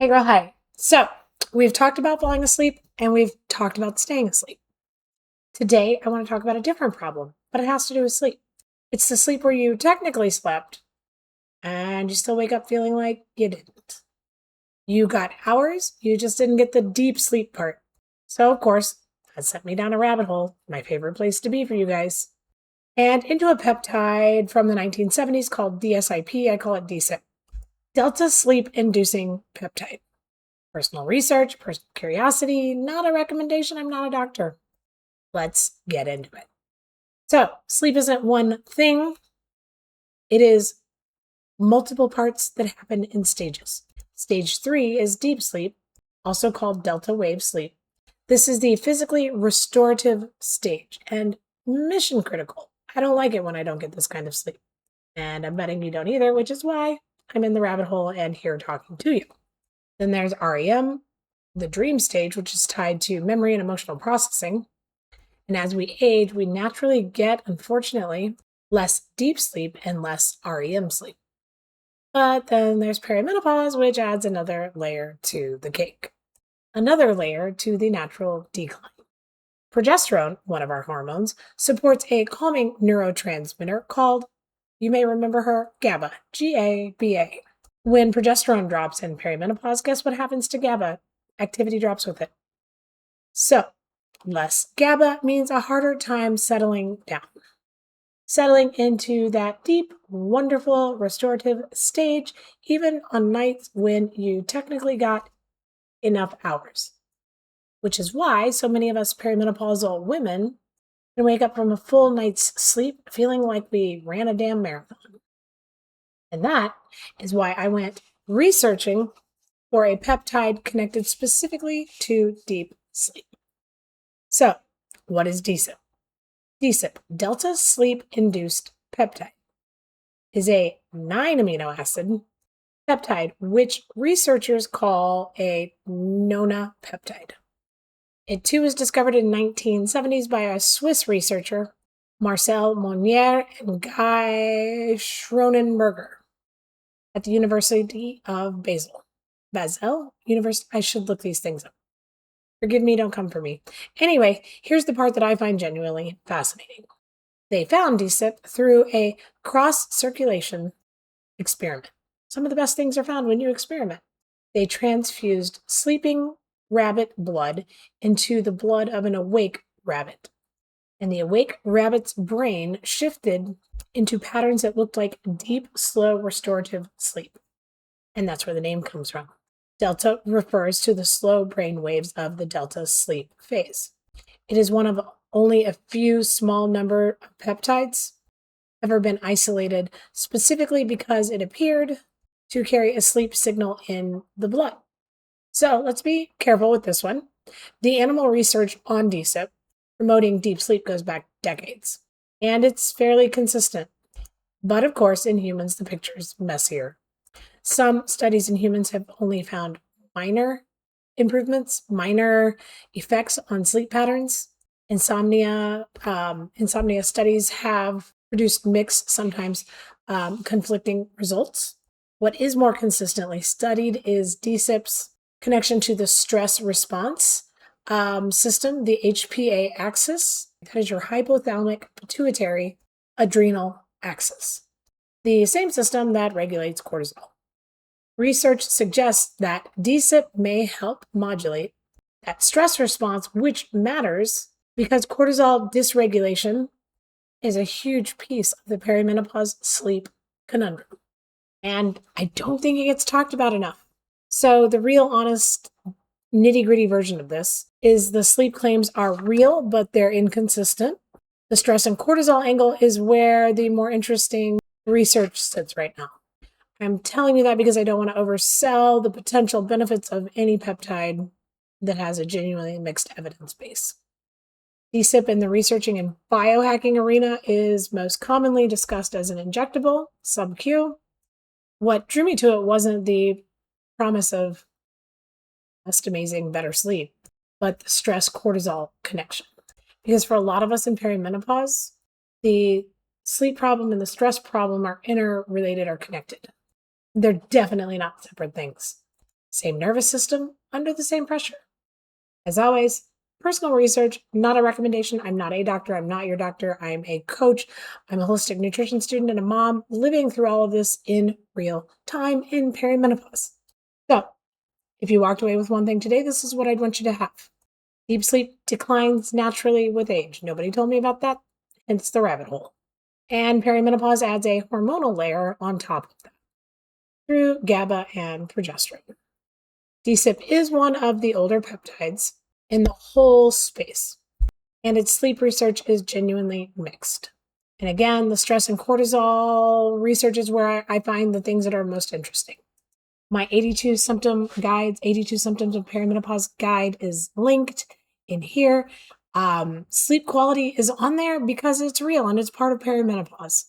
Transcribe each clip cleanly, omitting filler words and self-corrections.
Hey girl, hi. So, we've talked about falling asleep and we've talked about staying asleep. Today, I want to talk about a different problem, but it has to do with sleep. It's the sleep where you technically slept and you still wake up feeling like you didn't. You got hours, you just didn't get the deep sleep part. So, of course, that sent me down a rabbit hole, my favorite place to be for you guys, and into a peptide from the 1970s called DSIP. I call it DSIP, Delta Sleep-Inducing Peptide. Personal research, personal curiosity, not a recommendation. I'm not a doctor. Let's get into it. So, sleep isn't one thing, it is multiple parts that happen in stages. Stage 3 is deep sleep, also called delta wave sleep. This is the physically restorative stage and mission critical. I don't like it when I don't get this kind of sleep. And I'm betting you don't either, which is why I'm in the rabbit hole and here talking to you. Then there's REM, the dream stage, which is tied to memory and emotional processing. And as we age, we naturally get, unfortunately, less deep sleep and less REM sleep. But then there's perimenopause, which adds another layer to the cake, another layer to the natural decline. Progesterone, one of our hormones, supports a calming neurotransmitter called, you may remember her, GABA, G-A-B-A. When progesterone drops in perimenopause, guess what happens to GABA? Activity drops with it. So, less GABA means a harder time settling down, settling into that deep, wonderful, restorative stage, even on nights when you technically got enough hours. Which is why so many of us perimenopausal women can wake up from a full night's sleep feeling like we ran a damn marathon. And that is why I went researching for a peptide connected specifically to deep sleep. So, what is DSIP? DSIP, Delta Sleep-Induced Peptide, is a 9-amino acid peptide, which researchers call a nonapeptide. It too was discovered in the 1970s by a Swiss researcher, Marcel Monnier and Guy Schronenberger, at the University of Basel. Basel University? I should look these things up. Forgive me, don't come for me. Anyway, here's the part that I find genuinely fascinating. They found DSIP through a cross-circulation experiment. Some of the best things are found when you experiment. They transfused sleeping rabbit blood into the blood of an awake rabbit. And the awake rabbit's brain shifted into patterns that looked like deep, slow, restorative sleep. And that's where the name comes from. Delta refers to the slow brain waves of the delta sleep phase. It is one of only a few small number of peptides ever been isolated specifically because it appeared to carry a sleep signal in the blood. So let's be careful with this one. The animal research on DSIP promoting deep sleep goes back decades, and it's fairly consistent. But of course, in humans, the picture's messier. Some studies in humans have only found minor improvements, minor effects on sleep patterns. Insomnia studies have produced mixed, sometimes conflicting results. What is more consistently studied is DSIP's connection to the stress response system, the HPA axis. That is your hypothalamic pituitary adrenal axis, the same system that regulates cortisol. Research suggests that DSIP may help modulate that stress response, which matters because cortisol dysregulation is a huge piece of the perimenopause sleep conundrum. And I don't think it gets talked about enough. So the real, honest, nitty-gritty version of this is the sleep claims are real, but they're inconsistent. The stress and cortisol angle is where the more interesting research sits right now. I'm telling you that because I don't want to oversell the potential benefits of any peptide that has a genuinely mixed evidence base. DSIP in the researching and biohacking arena is most commonly discussed as an injectable, sub-Q. What drew me to it wasn't the promise of just amazing, better sleep, but the stress-cortisol connection. Because for a lot of us in perimenopause, the sleep problem and the stress problem are interrelated or connected. They're definitely not separate things. Same nervous system under the same pressure. As always, personal research, not a recommendation. I'm not a doctor. I'm not your doctor. I'm a coach. I'm a holistic nutrition student and a mom living through all of this in real time in perimenopause. So, if you walked away with one thing today, this is what I'd want you to have. Deep sleep declines naturally with age. Nobody told me about that, hence the rabbit hole. And perimenopause adds a hormonal layer on top of that through GABA and progesterone. DSIP is one of the older peptides in the whole space, and its sleep research is genuinely mixed. And again, the stress and cortisol research is where I find the things that are most interesting. My 82 symptom guides, 82 symptoms of perimenopause guide is linked in here. Sleep quality is on there because it's real and it's part of perimenopause.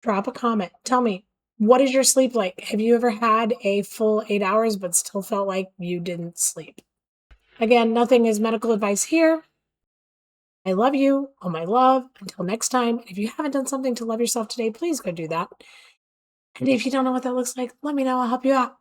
Drop a comment. Tell me, what is your sleep like? Have you ever had a full 8 hours but still felt like you didn't sleep? Again, nothing is medical advice here. I love you, all my love. Until next time, if you haven't done something to love yourself today, please go do that. And if you don't know what that looks like, let me know. I'll help you out.